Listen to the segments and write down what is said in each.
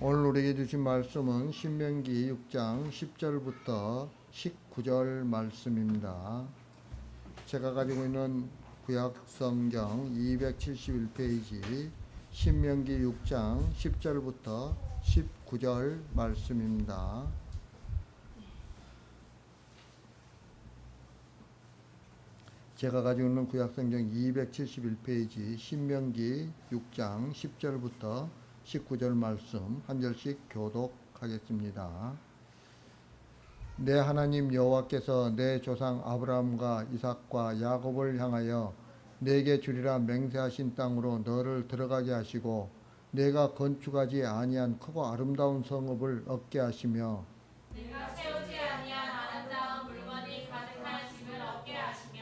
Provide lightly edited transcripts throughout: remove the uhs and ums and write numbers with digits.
오늘 우리에게 주신 말씀은 신명기 6장 10절부터 19절 말씀입니다. 제가 가지고 있는 구약 성경 271페이지 신명기 6장 10절부터 19절 말씀입니다. 제가 가지고 있는 구약 성경 271페이지 신명기 6장 10절부터 19절 말씀 한 절씩 교독하겠습니다. 내 하나님 여호와께서 내 조상 아브라함과 이삭과 야곱을 향하여 내게 주리라 맹세하신 땅으로 너를 들어가게 하시고 내가 건축하지 아니한 크고 아름다운 성읍을 얻게 하시며 내가 세우지 아니한 아름다운 물건이 가득한 집을 얻게 하시며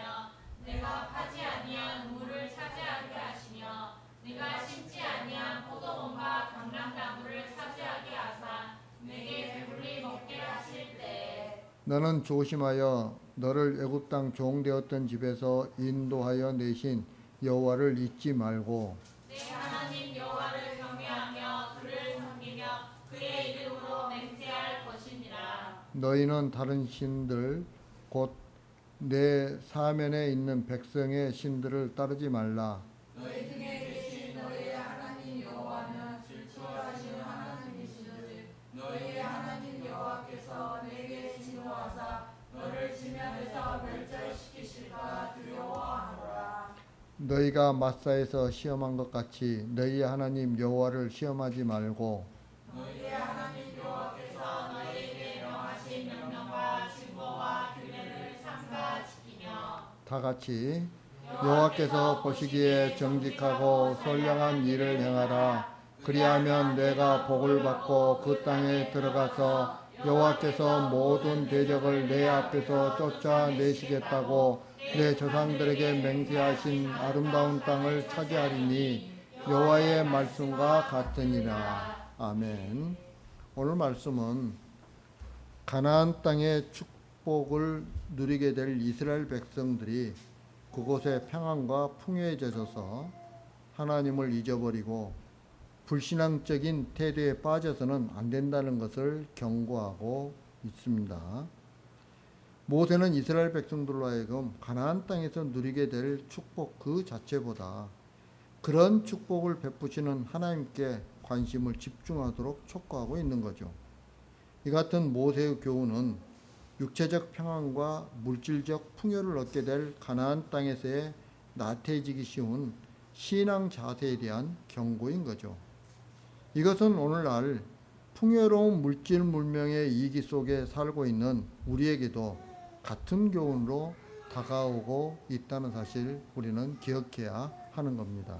내가 파지 아니한 우물을 차지하게 하시며 내가 심지 아니한 포도원과 강남나무를 차지하게 하사 내게 배불리 먹게 하실 때에 너는 조심하여 너를 애굽 땅 종 되었던 집에서 인도하여 내신 여호와를 잊지 말고 내 하나님 여호와를 경외하며 그를 섬기며 그의 이름으로 맹세할 것이니라. 너희는 다른 신들 곧 내 사면에 있는 백성의 신들을 따르지 말라. 너희 중에 계신 너희의 하나님 여호와는 질투하시는 하나님이시니 너희의 하나님 여호와께서 내게 진노하사 너를 지면에서 멸절시키실까 두려워하노라. 너희가 마사에서 시험한 것 같이 너희의 하나님 여호와를 시험하지 말고 너희의 하나님 여호와께서 너희에게 명하신 명령과 증거와 규례를 삼가 지키며 다 같이 여호와께서 보시기에 정직하고 선량한 일을 행하라. 그리하면 내가 복을 받고 그 땅에 들어가서 여호와께서 모든 대적을 내 앞에서 쫓아내시겠다고 내 조상들에게 맹세하신 아름다운 땅을 차지하리니 여호와의 말씀과 같으니라. 아멘. 오늘 말씀은 가나안 땅의 축복을 누리게 될 이스라엘 백성들이 그곳에 평안과 풍요에 젖어서 하나님을 잊어버리고 불신앙적인 태도에 빠져서는 안 된다는 것을 경고하고 있습니다. 모세는 이스라엘 백성들로 하여금 가나안 땅에서 누리게 될 축복 그 자체보다 그런 축복을 베푸시는 하나님께 관심을 집중하도록 촉구하고 있는 거죠. 이 같은 모세의 교훈은 육체적 평안과 물질적 풍요를 얻게 될 가나안 땅에서의 나태해지기 쉬운 신앙 자세에 대한 경고인 거죠. 이것은 오늘날 풍요로운 물질 문명의 이기 속에 살고 있는 우리에게도 같은 교훈으로 다가오고 있다는 사실 우리는 기억해야 하는 겁니다.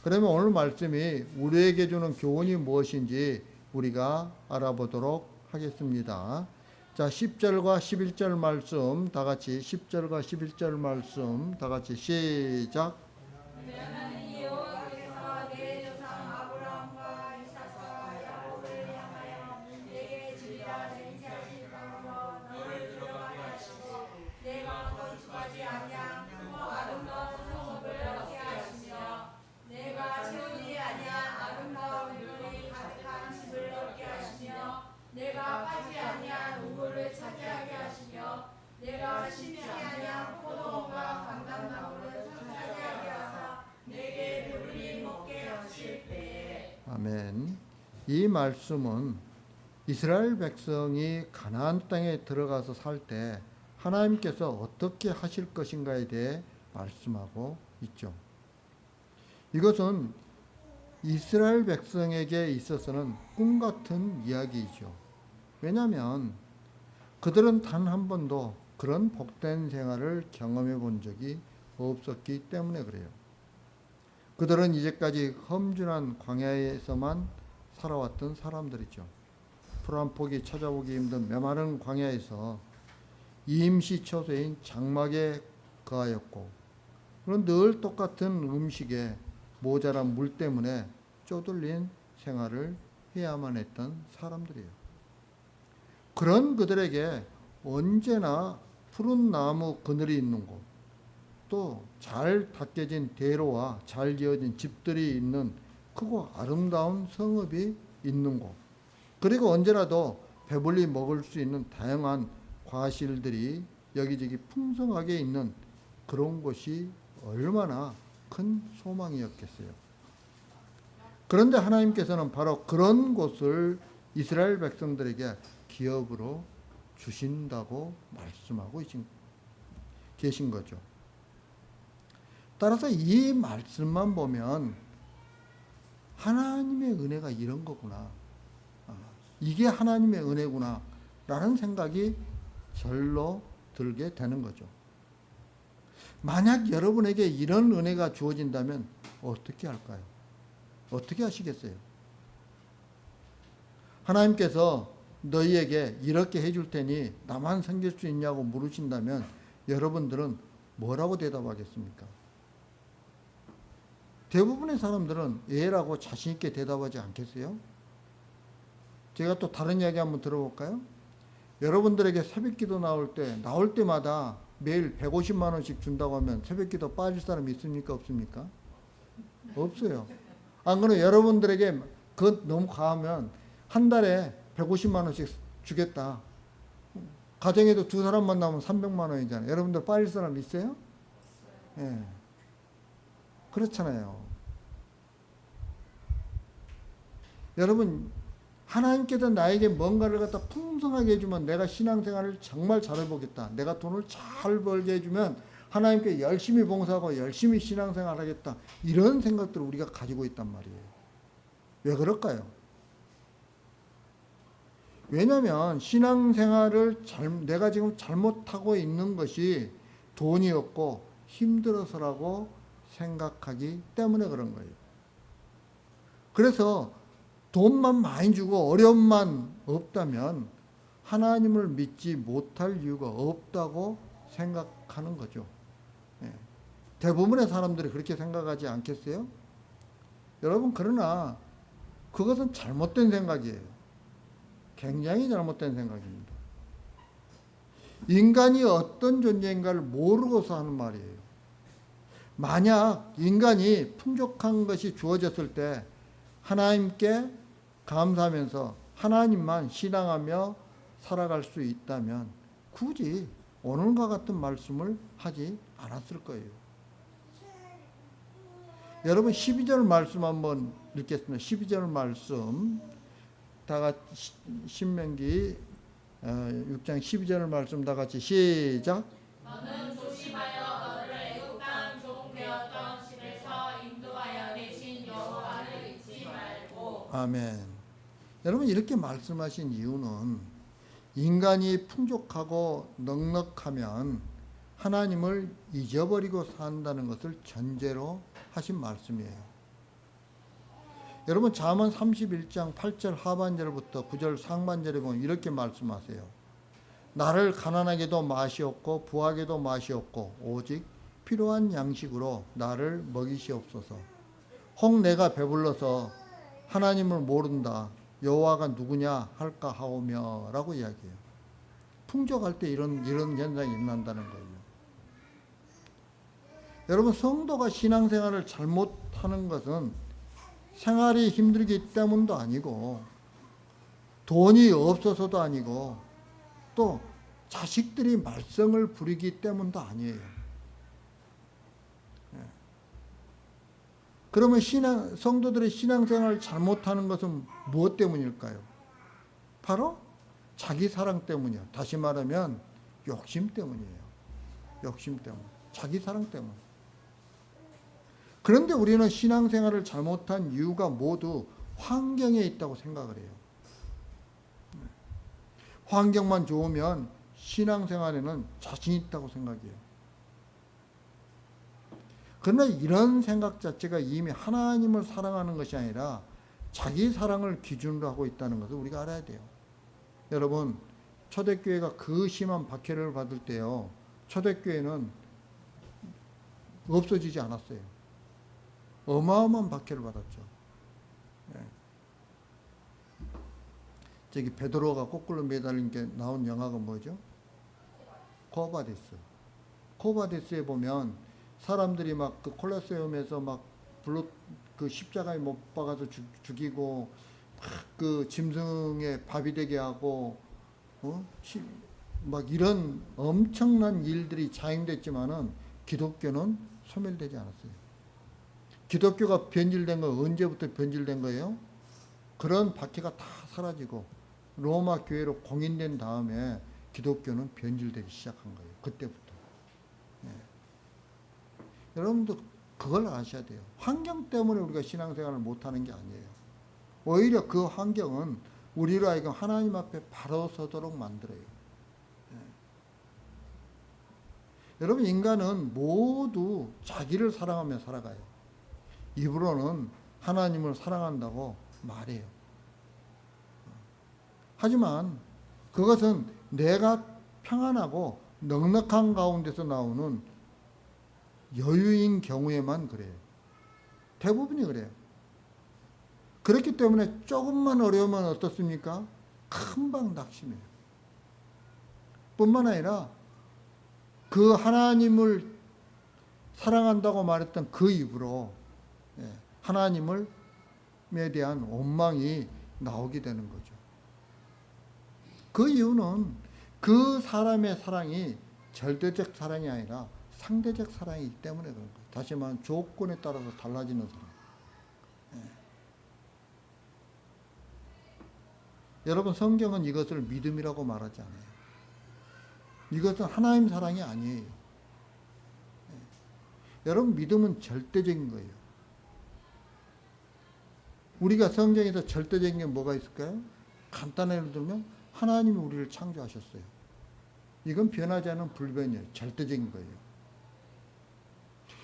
그러면 오늘 말씀이 우리에게 주는 교훈이 무엇인지 우리가 알아보도록 하겠습니다. 자, 10절과 11절 말씀 다 같이 10절과 11절 말씀 다 같이 시작. 하나님 여호와께서 내 조상 아브라함과 이삭과 야곱을 향하여 내게 주리라 맹세하신 땅으로 너를 들어가게 하시고 내가 건축하지 아니한 크고 아름다운 성읍을 얻게 하시며 내가 채우지 아니한 아름다운 물이 가득한 집을 얻게 하시며 내가 파지 아니한 우물을 차지하게 하시며 내가 심지 아니한 포도원과 감람나무를 차지하게 하사 내게 배불리 먹게 하실 때에. 아멘. 이 말씀은 이스라엘 백성이 가나안 땅에 들어가서 살 때 하나님께서 어떻게 하실 것인가에 대해 말씀하고 있죠. 이것은 이스라엘 백성에게 있어서는 꿈 같은 이야기이죠. 왜냐하면 그들은 단 한 번도 그런 복된 생활을 경험해 본 적이 없었기 때문에 그래요. 그들은 이제까지 험준한 광야에서만 살아왔던 사람들이죠. 풀 한 폭이 찾아보기 힘든 메마른 광야에서 임시처소인 장막에 거하였고, 그런 늘 똑같은 음식에 모자란 물 때문에 쪼들린 생활을 해야만 했던 사람들이에요. 그런 그들에게 언제나 푸른 나무 그늘이 있는 곳, 또 잘 닦여진 대로와 잘 지어진 집들이 있는 크고 아름다운 성읍이 있는 곳, 그리고 언제라도 배불리 먹을 수 있는 다양한 과실들이 여기저기 풍성하게 있는 그런 곳이 얼마나 큰 소망이었겠어요. 그런데 하나님께서는 바로 그런 곳을 이스라엘 백성들에게 기업으로 주신다고 말씀하고 계신 거죠. 따라서 이 말씀만 보면 하나님의 은혜가 이런 거구나, 이게 하나님의 은혜구나 라는 생각이 절로 들게 되는 거죠. 만약 여러분에게 이런 은혜가 주어진다면 어떻게 할까요? 어떻게 하시겠어요? 하나님께서 너희에게 이렇게 해줄 테니 나만 섬길 수 있냐고 물으신다면 여러분들은 뭐라고 대답하겠습니까? 대부분의 사람들은 예라고 자신 있게 대답하지 않겠어요? 제가 또 다른 이야기 한번 들어볼까요? 여러분들에게 새벽기도 나올 때마다 매일 150만 원씩 준다고 하면 새벽기도 빠질 사람 있습니까? 없습니까? 없어요. 안 그러면 여러분들에게 그것 너무 과하면 한 달에 150만 원씩 주겠다. 가정에도 두 사람만 나오면 300만 원이잖아요. 여러분들 빠질 사람 있어요? 예. 그렇잖아요. 여러분, 하나님께서 나에게 뭔가를 갖다 풍성하게 해주면 내가 신앙생활을 정말 잘해보겠다. 내가 돈을 잘 벌게 해주면 하나님께 열심히 봉사하고 열심히 신앙생활 하겠다. 이런 생각들을 우리가 가지고 있단 말이에요. 왜 그럴까요? 왜냐하면 신앙생활을 내가 지금 잘못하고 있는 것이 돈이 없고 힘들어서라고 생각하기 때문에 그런 거예요. 그래서 돈만 많이 주고 어려움만 없다면 하나님을 믿지 못할 이유가 없다고 생각하는 거죠. 대부분의 사람들이 그렇게 생각하지 않겠어요? 여러분, 그러나 그것은 잘못된 생각이에요. 굉장히 잘못된 생각입니다. 인간이 어떤 존재인가를 모르고서 하는 말이에요. 만약 인간이 풍족한 것이 주어졌을 때 하나님께 감사하면서 하나님만 신앙하며 살아갈 수 있다면 굳이 오늘과 같은 말씀을 하지 않았을 거예요. 여러분, 12절 말씀 한번 읽겠습니다. 12절 말씀 다 같이 신명기 6장 12절 말씀 다 같이 시작. 너는 조심하여 너를 애굽 땅 종 되었던 집에서 인도하여 내신 여호와를 잊지 말고. 아멘. 여러분, 이렇게 말씀하신 이유는 인간이 풍족하고 넉넉하면 하나님을 잊어버리고 산다는 것을 전제로 하신 말씀이에요. 여러분, 잠언 31장 8절 하반절부터 9절 상반절에 보면 이렇게 말씀하세요. 나를 가난하게도 맛이 없고 부하게도 맛이 없고 오직 필요한 양식으로 나를 먹이시옵소서. 혹 내가 배불러서 하나님을 모른다. 여호와가 누구냐 할까 하오며 라고 이야기해요. 풍족할 때 이런 현상이 일어난다는 거예요. 여러분, 성도가 신앙생활을 잘못하는 것은 생활이 힘들기 때문도 아니고 돈이 없어서도 아니고 또 자식들이 말썽을 부리기 때문도 아니에요. 그러면 성도들의 신앙생활을 잘못하는 것은 무엇 때문일까요? 바로 자기 사랑 때문이에요. 다시 말하면 욕심 때문이에요. 욕심 때문. 자기 사랑 때문. 그런데 우리는 신앙생활을 잘못한 이유가 모두 환경에 있다고 생각을 해요. 환경만 좋으면 신앙생활에는 자신 있다고 생각해요. 그러나 이런 생각 자체가 이미 하나님을 사랑하는 것이 아니라 자기 사랑을 기준으로 하고 있다는 것을 우리가 알아야 돼요. 여러분, 초대교회가 그 심한 박해를 받을 때요, 초대교회는 없어지지 않았어요. 어마어마한 박해를 받았죠. 저기 베드로가 거꾸로 매달린 게 나온 영화가 뭐죠? 코바디스. 코바디스에 보면 사람들이 막 그 콜로세움에서 막 그 십자가에 못 박아서 죽이고 그 짐승의 밥이 되게 하고 막 이런 엄청난 일들이 자행됐지만은 기독교는 소멸되지 않았어요. 기독교가 변질된 거 언제부터 변질된 거예요? 그런 박해가 다 사라지고 로마 교회로 공인된 다음에 기독교는 변질되기 시작한 거예요. 그때부터. 네. 여러분도 그걸 아셔야 돼요. 환경 때문에 우리가 신앙생활을 못하는 게 아니에요. 오히려 그 환경은 우리로 하여금 하나님 앞에 바로 서도록 만들어요. 네. 여러분, 인간은 모두 자기를 사랑하며 살아가요. 입으로는 하나님을 사랑한다고 말해요. 하지만 그것은 내가 평안하고 넉넉한 가운데서 나오는 여유인 경우에만 그래요. 대부분이 그래요. 그렇기 때문에 조금만 어려우면 어떻습니까? 금방 낙심해요. 뿐만 아니라 그 하나님을 사랑한다고 말했던 그 입으로 하나님에 대한 원망이 나오게 되는 거죠. 그 이유는 그 사람의 사랑이 절대적 사랑이 아니라 상대적 사랑이기 때문에 그런 거예요. 다시 말하면 조건에 따라서 달라지는 사랑. 여러분, 성경은 이것을 믿음이라고 말하지 않아요. 이것은 하나님 사랑이 아니에요. 여러분, 믿음은 절대적인 거예요. 우리가 성경에서 절대적인 게 뭐가 있을까요? 간단히 예를 들면 하나님이 우리를 창조하셨어요. 이건 변하지 않은 불변이에요. 절대적인 거예요.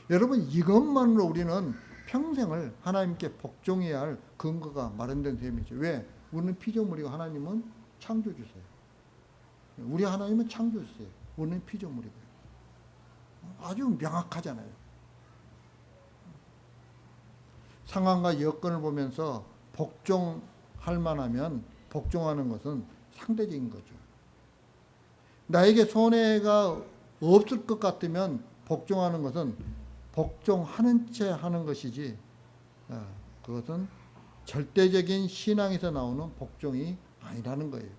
여러분, 이것만으로 우리는 평생을 하나님께 복종해야 할 근거가 마련된 셈이죠. 왜? 우리는 피조물이고 하나님은 창조주세요. 우리 하나님은 창조주세요. 우리는 피조물이고요. 아주 명확하잖아요. 상황과 여건을 보면서 복종할 만하면 복종하는 것은 상대적인 거죠. 나에게 손해가 없을 것 같으면 복종하는 것은 복종하는 채 하는 것이지, 그것은 절대적인 신앙에서 나오는 복종이 아니라는 거예요.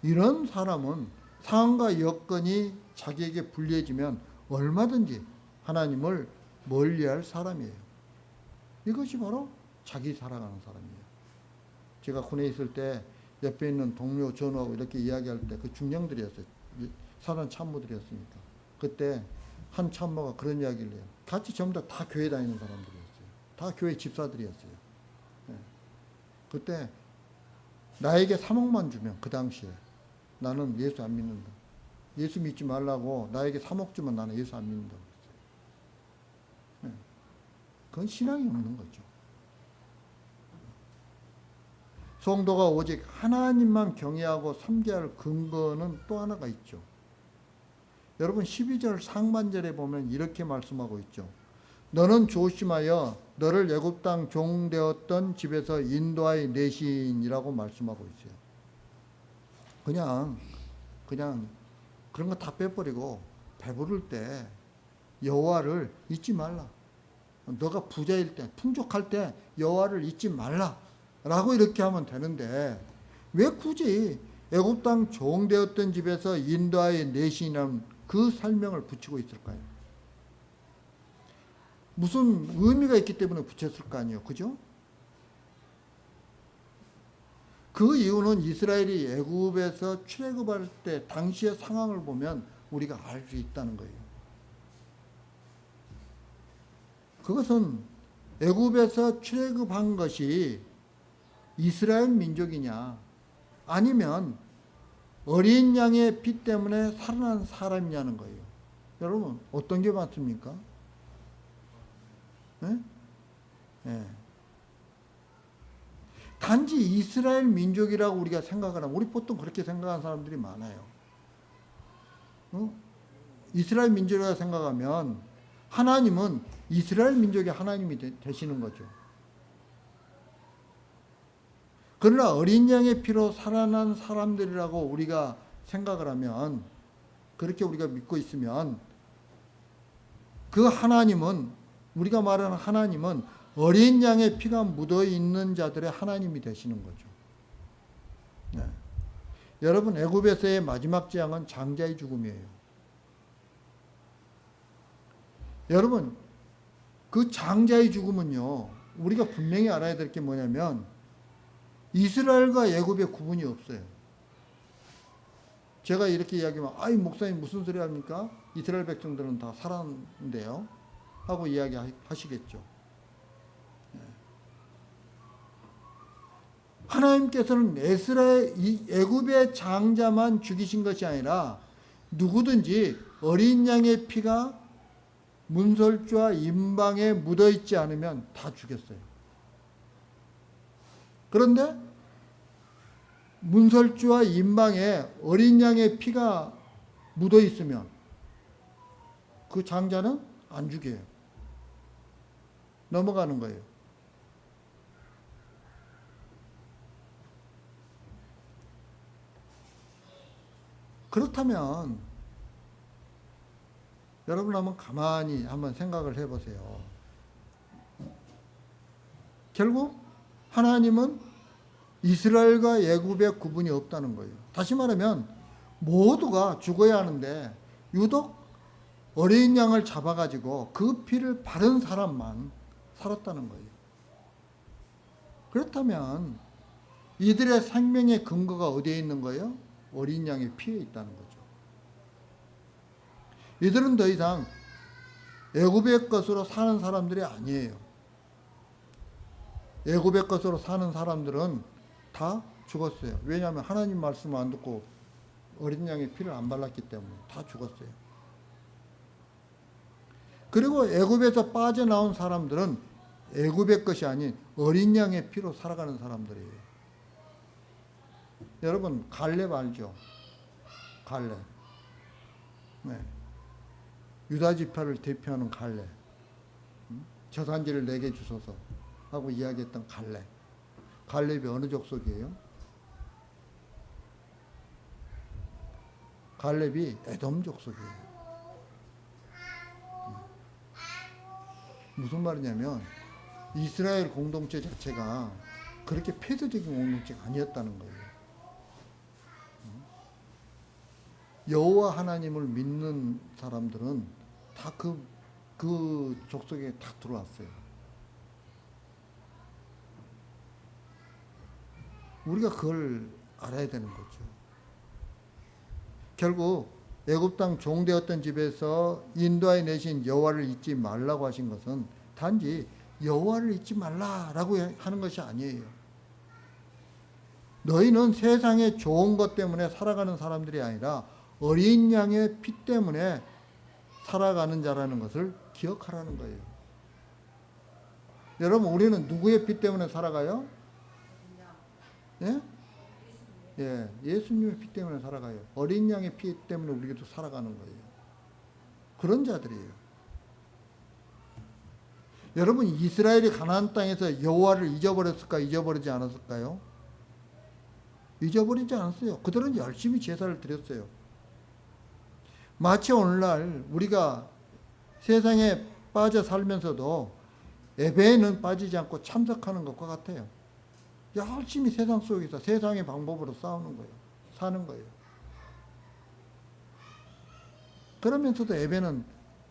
이런 사람은 상황과 여건이 자기에게 불리해지면 얼마든지 하나님을 멀리할 사람이에요. 이것이 바로 자기 사랑하는 사람이에요. 제가 군에 있을 때 옆에 있는 동료 전우하고 이렇게 이야기할 때 그 중령들이었어요. 사단 참모들이었으니까. 그때 한 참모가 그런 이야기를 해요. 같이 전부 다 교회 다니는 사람들이었어요. 다 교회 집사들이었어요. 네. 그때 나에게 3억만 주면 그 당시에 나는 예수 안 믿는다. 예수 믿지 말라고 나에게 3억 주면 나는 예수 안 믿는다고 했어요. 네. 그건 신앙이 없는 거죠. 성도가 오직 하나님만 경외하고 섬겨야 할 근거는 또 하나가 있죠. 여러분, 12절 상반절에 보면 이렇게 말씀하고 있죠. 너는 조심하여 너를 애굽 땅 종 되었던 집에서 인도하여 내신이라고 말씀하고 있어요. 그냥 그런 거 다 빼버리고 배부를 때 여호와를 잊지 말라. 너가 부자일 때, 풍족할 때 여호와를 잊지 말라. 라고 이렇게 하면 되는데 왜 굳이 애굽 땅 종 되었던 집에서 인도하여 내신이라는 그 설명을 붙이고 있을까요? 무슨 의미가 있기 때문에 붙였을 거 아니에요. 그죠? 그 이유는 이스라엘이 애굽에서 출애굽할 때 당시의 상황을 보면 우리가 알 수 있다는 거예요. 그것은 애굽에서 출애굽한 것이 이스라엘 민족이냐 아니면 어린 양의 피 때문에 살아난 사람이냐는 거예요. 여러분, 어떤 게 맞습니까? 네? 네. 단지 이스라엘 민족이라고 우리가 생각을 하면, 우리 보통 그렇게 생각하는 사람들이 많아요. 이스라엘 민족이라고 생각하면 하나님은 이스라엘 민족의 하나님이 되시는 거죠. 그러나 어린 양의 피로 살아난 사람들이라고 우리가 생각을 하면, 그렇게 우리가 믿고 있으면 그 하나님은, 우리가 말하는 하나님은 어린 양의 피가 묻어 있는 자들의 하나님이 되시는 거죠. 네. 여러분, 애굽에서의 마지막 재앙은 장자의 죽음이에요. 여러분, 그 장자의 죽음은요, 우리가 분명히 알아야 될 게 뭐냐면 이스라엘과 애굽의 구분이 없어요. 제가 이렇게 이야기하면 아이 목사님 무슨 소리 합니까? 이스라엘 백성들은 다 살았는데요 하고 이야기하시겠죠. 하나님께서는 애굽의 장자만 죽이신 것이 아니라 누구든지 어린 양의 피가 문설주와 임방에 묻어 있지 않으면 다 죽였어요. 그런데 문설주와 임방에 어린 양의 피가 묻어 있으면 그 장자는 안 죽여요. 넘어가는 거예요. 그렇다면 여러분 한번 가만히 한번 생각을 해보세요. 결국 하나님은 이스라엘과 애굽의 구분이 없다는 거예요. 다시 말하면 모두가 죽어야 하는데 유독 어린 양을 잡아가지고 그 피를 바른 사람만 살았다는 거예요. 그렇다면 이들의 생명의 근거가 어디에 있는 거예요? 어린 양의 피에 있다는 거죠. 이들은 더 이상 애굽의 것으로 사는 사람들이 아니에요. 애굽의 것으로 사는 사람들은 다 죽었어요. 왜냐하면 하나님 말씀을 안 듣고 어린 양의 피를 안 발랐기 때문에 다 죽었어요. 그리고 애굽에서 빠져나온 사람들은 애굽의 것이 아닌 어린 양의 피로 살아가는 사람들이에요. 여러분 갈렙 알죠? 갈렙. 네. 유다 지파를 대표하는 갈렙. 저산지를 내게 주소서 하고 이야기했던 갈렙. 갈렙이 어느 족속이에요? 갈렙이 에돔 족속이에요. 무슨 말이냐면 이스라엘 공동체 자체가 그렇게 폐쇄적인 공동체가 아니었다는 거예요. 여호와 하나님을 믿는 사람들은 다 그 족속에 다 들어왔어요. 우리가 그걸 알아야 되는 거죠. 결국 애굽 땅 종되었던 집에서 인도하여 내신 여호와를 잊지 말라고 하신 것은 단지 여호와를 잊지 말라라고 하는 것이 아니에요. 너희는 세상의 좋은 것 때문에 살아가는 사람들이 아니라 어린 양의 피 때문에 살아가는 자라는 것을 기억하라는 거예요. 여러분, 우리는 누구의 피 때문에 살아가요? 예? 예, 예수님의 피 때문에 살아가요. 어린 양의 피 때문에 우리도 살아가는 거예요. 그런 자들이에요. 여러분, 이스라엘이 가나안 땅에서 여호와를 잊어버렸을까, 잊어버리지 않았을까요? 잊어버리지 않았어요. 그들은 열심히 제사를 드렸어요. 마치 오늘날 우리가 세상에 빠져 살면서도 예배에는 빠지지 않고 참석하는 것과 같아요. 열심히 세상 속에서 세상의 방법으로 싸우는 거예요. 사는 거예요. 그러면서도 예배는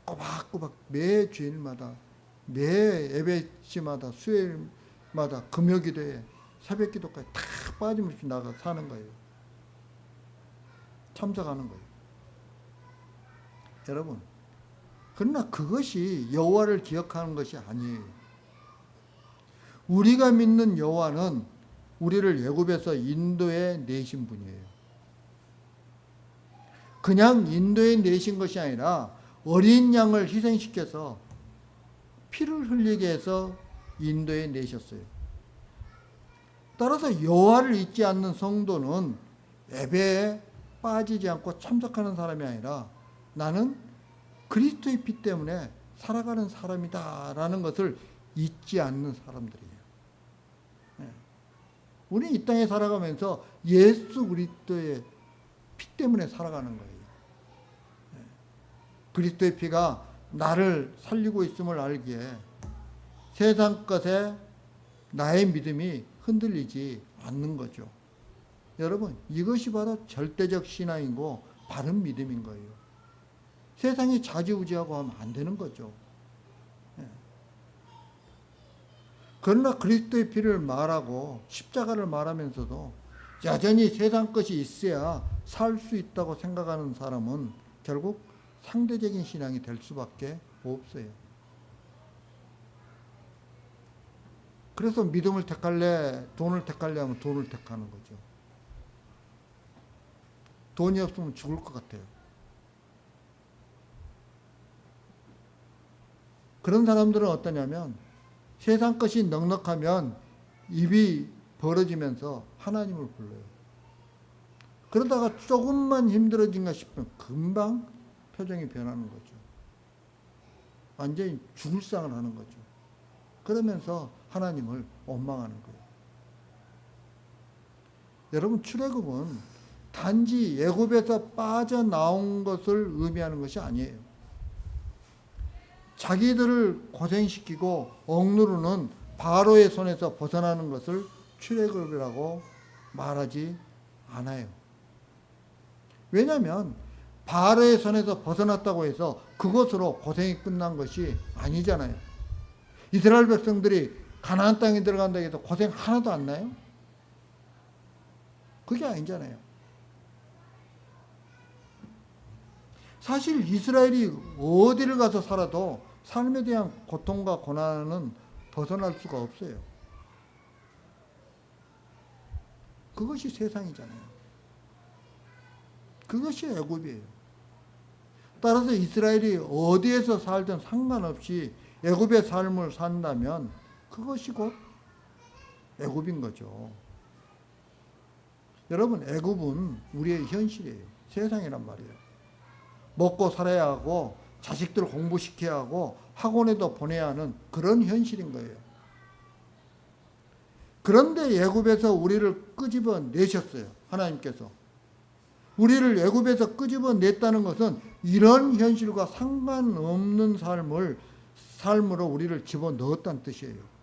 꼬박꼬박 매 주일마다, 매 예배시마다, 수요일마다, 금요기도에, 새벽기도까지 다 빠짐없이 나가 사는 거예요. 참석하는 거예요. 여러분, 그러나 그것이 여호와를 기억하는 것이 아니에요. 우리가 믿는 여호와는 우리를 애굽에서 인도해 내신 분이에요. 그냥 인도해 내신 것이 아니라 어린 양을 희생시켜서 피를 흘리게 해서 인도해 내셨어요. 따라서 여호와를 잊지 않는 성도는 예배에 빠지지 않고 참석하는 사람이 아니라 나는 그리스도의 피 때문에 살아가는 사람이다라는 것을 잊지 않는 사람들이에요. 우리는 이 땅에 살아가면서 예수 그리스도의 피 때문에 살아가는 거예요. 그리스도의 피가 나를 살리고 있음을 알기에 세상 것에 나의 믿음이 흔들리지 않는 거죠. 여러분, 이것이 바로 절대적 신앙이고 바른 믿음인 거예요. 세상이 좌지우지하고 하면 안 되는 거죠. 그러나 그리스도의 피를 말하고 십자가를 말하면서도 여전히 세상 것이 있어야 살 수 있다고 생각하는 사람은 결국 상대적인 신앙이 될 수밖에 없어요. 그래서 믿음을 택할래, 돈을 택할래 하면 돈을 택하는 거죠. 돈이 없으면 죽을 것 같아요. 그런 사람들은 어떠냐면 세상 것이 넉넉하면 입이 벌어지면서 하나님을 불러요. 그러다가 조금만 힘들어진가 싶으면 금방 표정이 변하는 거죠. 완전히 죽을 상을 하는 거죠. 그러면서 하나님을 원망하는 거예요. 여러분, 출애굽은 단지 애굽에서 빠져나온 것을 의미하는 것이 아니에요. 자기들을 고생시키고 억누르는 바로의 손에서 벗어나는 것을 출애굽이라고 말하지 않아요. 왜냐하면 바로의 손에서 벗어났다고 해서 그것으로 고생이 끝난 것이 아니잖아요. 이스라엘 백성들이 가나안 땅에 들어간다고 해서 고생 하나도 안 나요? 그게 아니잖아요. 사실 이스라엘이 어디를 가서 살아도 삶에 대한 고통과 고난은 벗어날 수가 없어요. 그것이 세상이잖아요. 그것이 애굽이에요. 따라서 이스라엘이 어디에서 살든 상관없이 애굽의 삶을 산다면 그것이 곧 애굽인 거죠. 여러분, 애굽은 우리의 현실이에요. 세상이란 말이에요. 먹고 살아야 하고 자식들 공부시켜야 하고 학원에도 보내야 하는 그런 현실인 거예요. 그런데 애굽에서 우리를 끄집어 내셨어요. 하나님께서. 우리를 애굽에서 끄집어 냈다는 것은 이런 현실과 상관없는 삶으로 우리를 집어넣었다는 뜻이에요.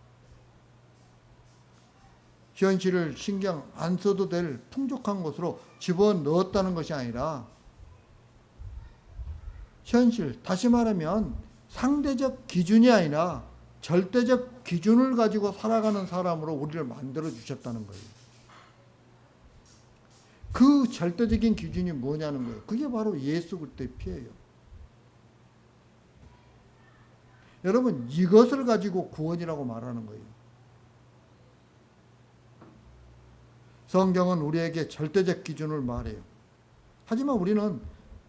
현실을 신경 안 써도 될 풍족한 곳으로 집어넣었다는 것이 아니라 현실, 다시 말하면 상대적 기준이 아니라 절대적 기준을 가지고 살아가는 사람으로 우리를 만들어 주셨다는 거예요. 그 절대적인 기준이 뭐냐는 거예요. 그게 바로 예수 그리스도의 피예요. 여러분, 이것을 가지고 구원이라고 말하는 거예요. 성경은 우리에게 절대적 기준을 말해요. 하지만 우리는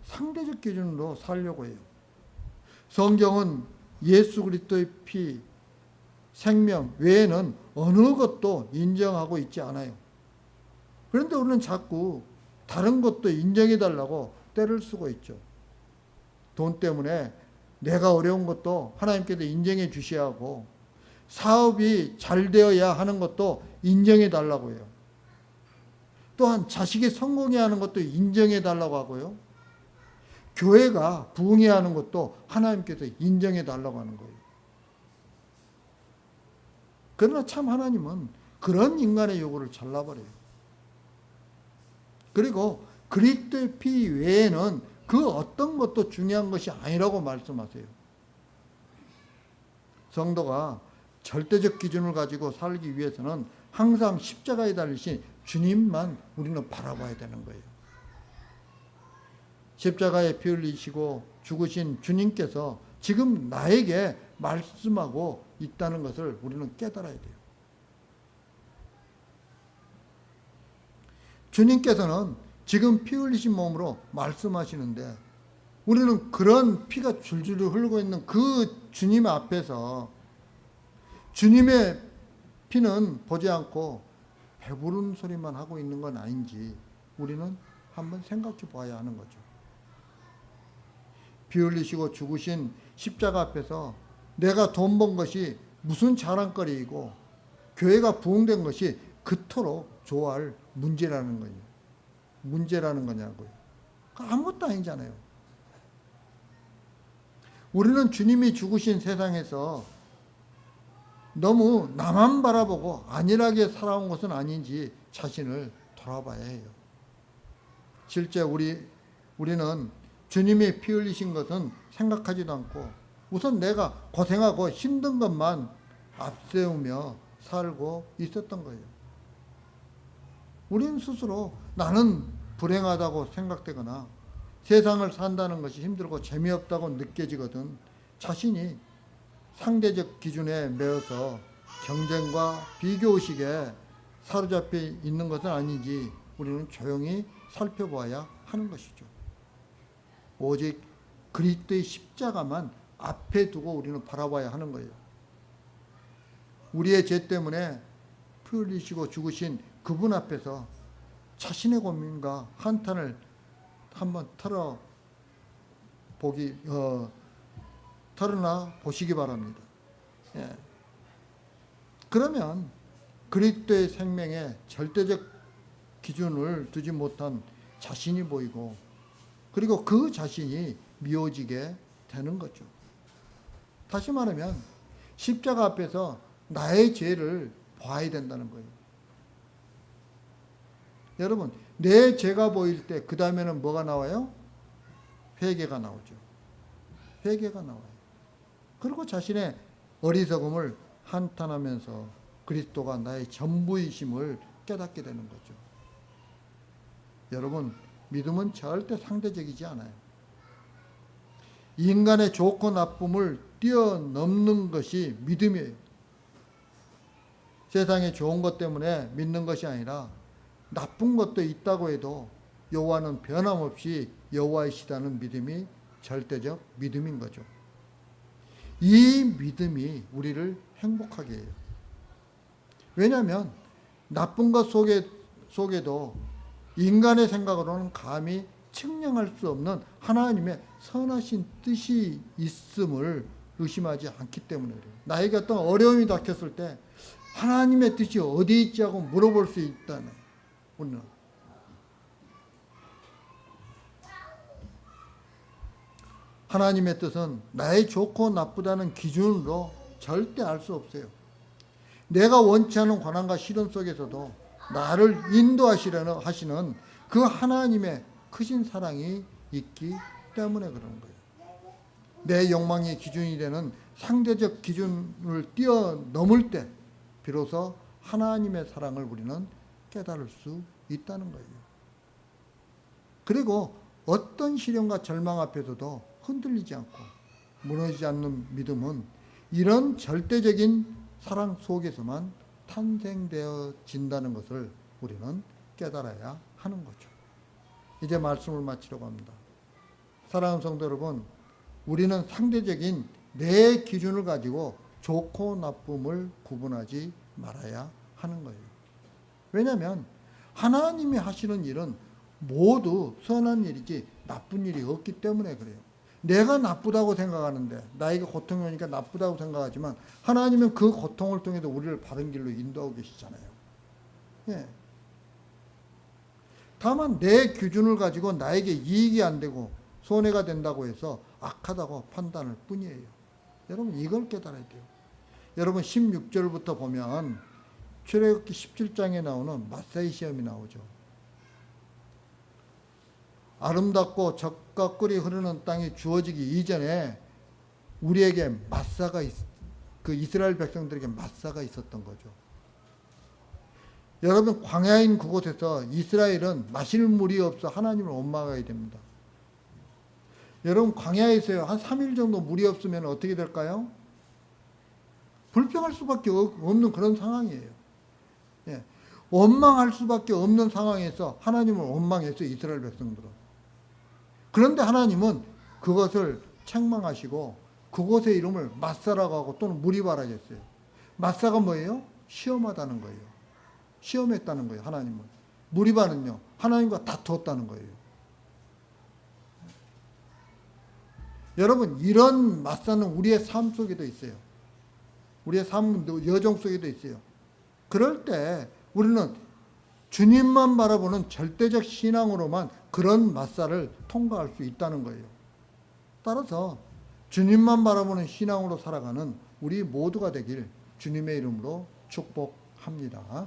상대적 기준으로 살려고 해요. 성경은 예수 그리스도의 피, 생명 외에는 어느 것도 인정하고 있지 않아요. 그런데 우리는 자꾸 다른 것도 인정해달라고 떼를 쓰고 있죠. 돈 때문에 내가 어려운 것도 하나님께서 인정해 주셔야 하고, 사업이 잘 되어야 하는 것도 인정해 달라고 해요. 또한 자식이 성공해야 하는 것도 인정해 달라고 하고요. 교회가 부흥해야 하는 것도 하나님께서 인정해 달라고 하는 거예요. 그러나 참 하나님은 그런 인간의 요구를 잘라버려요. 그리고 그리스도의 피 외에는 그 어떤 것도 중요한 것이 아니라고 말씀하세요. 성도가 절대적 기준을 가지고 살기 위해서는 항상 십자가에 달리신 주님만 우리는 바라봐야 되는 거예요. 십자가에 피 흘리시고 죽으신 주님께서 지금 나에게 말씀하고 있다는 것을 우리는 깨달아야 돼요. 주님께서는 지금 피 흘리신 몸으로 말씀하시는데 우리는 그런 피가 줄줄 흐르고 있는 그 주님 앞에서 주님의 피는 보지 않고 배부른 소리만 하고 있는 건 아닌지 우리는 한번 생각해 봐야 하는 거죠. 피 흘리시고 죽으신 십자가 앞에서 내가 돈 번 것이 무슨 자랑거리이고 교회가 부흥된 것이 그토록 좋아할 문제라는 거냐고요. 아무것도 아니잖아요. 우리는 주님이 죽으신 세상에서 너무 나만 바라보고 안일하게 살아온 것은 아닌지 자신을 돌아봐야 해요. 실제 우리는 주님이 피 흘리신 것은 생각하지도 않고 우선 내가 고생하고 힘든 것만 앞세우며 살고 있었던 거예요. 우리는 스스로 나는 불행하다고 생각되거나 세상을 산다는 것이 힘들고 재미없다고 느껴지거든 자신이 상대적 기준에 매여서 경쟁과 비교의식에 사로잡혀 있는 것은 아닌지 우리는 조용히 살펴보아야 하는 것이죠. 오직 그리스도의 십자가만 앞에 두고 우리는 바라봐야 하는 거예요. 우리의 죄 때문에 피 흘리시고 죽으신 그분 앞에서 자신의 고민과 한탄을 한번 털어나 보시기 바랍니다. 예. 그러면 그리스도의 생명에 절대적 기준을 두지 못한 자신이 보이고 그리고 그 자신이 미워지게 되는 거죠. 다시 말하면 십자가 앞에서 나의 죄를 봐야 된다는 거예요. 여러분, 내 죄가 보일 때 그 다음에는 뭐가 나와요? 회개가 나오죠. 회개가 나와요. 그리고 자신의 어리석음을 한탄하면서 그리스도가 나의 전부이심을 깨닫게 되는 거죠. 여러분, 믿음은 절대 상대적이지 않아요. 인간의 좋고 나쁨을 뛰어넘는 것이 믿음이에요. 세상에 좋은 것 때문에 믿는 것이 아니라 나쁜 것도 있다고 해도 여호와는 변함없이 여호와이시다는 믿음이 절대적 믿음인 거죠. 이 믿음이 우리를 행복하게 해요. 왜냐하면 나쁜 것 속에도 인간의 생각으로는 감히 측량할 수 없는 하나님의 선하신 뜻이 있음을 의심하지 않기 때문에 그래요. 나에게 어떤 어려움이 닥쳤을 때 하나님의 뜻이 어디 있지 하고 물어볼 수 있다는 우리는. 하나님의 뜻은 나의 좋고 나쁘다는 기준으로 절대 알 수 없어요. 내가 원치 않은 고난과 시련 속에서도 나를 인도하시는 그 하나님의 크신 사랑이 있기 때문에 그런 거예요. 내 욕망의 기준이 되는 상대적 기준을 뛰어넘을 때 비로소 하나님의 사랑을 우리는 깨달을 수 있다는 거예요. 그리고 어떤 시련과 절망 앞에서도 흔들리지 않고 무너지지 않는 믿음은 이런 절대적인 사랑 속에서만 탄생되어진다는 것을 우리는 깨달아야 하는 거죠. 이제 말씀을 마치려고 합니다. 사랑하는 성도 여러분, 우리는 상대적인 내 기준을 가지고 좋고 나쁨을 구분하지 말아야 하는 거예요. 왜냐하면 하나님이 하시는 일은 모두 선한 일이지 나쁜 일이 없기 때문에 그래요. 내가 나쁘다고 생각하는데 나에게 고통이 오니까 나쁘다고 생각하지만 하나님은 그 고통을 통해서 우리를 바른 길로 인도하고 계시잖아요. 예. 다만 내 기준을 가지고 나에게 이익이 안 되고 손해가 된다고 해서 악하다고 판단할 뿐이에요. 여러분 이걸 깨달아야 돼요. 여러분 16절부터 보면 출애굽기 17장에 나오는 마사의 시험이 나오죠. 아름답고 젖과 꿀이 흐르는 땅이 주어지기 이전에 우리에게 그 이스라엘 백성들에게 마사가 있었던 거죠. 여러분 광야인 그곳에서 이스라엘은 마실 물이 없어 하나님을 원망하게 됩니다. 여러분 광야에서요 한 3일 정도 물이 없으면 어떻게 될까요? 불평할 수밖에 없는 그런 상황이에요. 예. 원망할 수밖에 없는 상황에서 하나님을 원망했어요. 이스라엘 백성들은. 그런데 하나님은 그것을 책망하시고 그곳의 이름을 마사라고 하고 또는 무리바라고 했어요. 마사가 뭐예요? 시험하다는 거예요. 시험했다는 거예요. 하나님은. 무리바는요. 하나님과 다투었다는 거예요. 여러분 이런 마사는 우리의 삶 속에도 있어요. 우리의 삶 여정 속에도 있어요. 그럴 때 우리는 주님만 바라보는 절대적 신앙으로만 그런 마사를 통과할 수 있다는 거예요. 따라서 주님만 바라보는 신앙으로 살아가는 우리 모두가 되길 주님의 이름으로 축복합니다.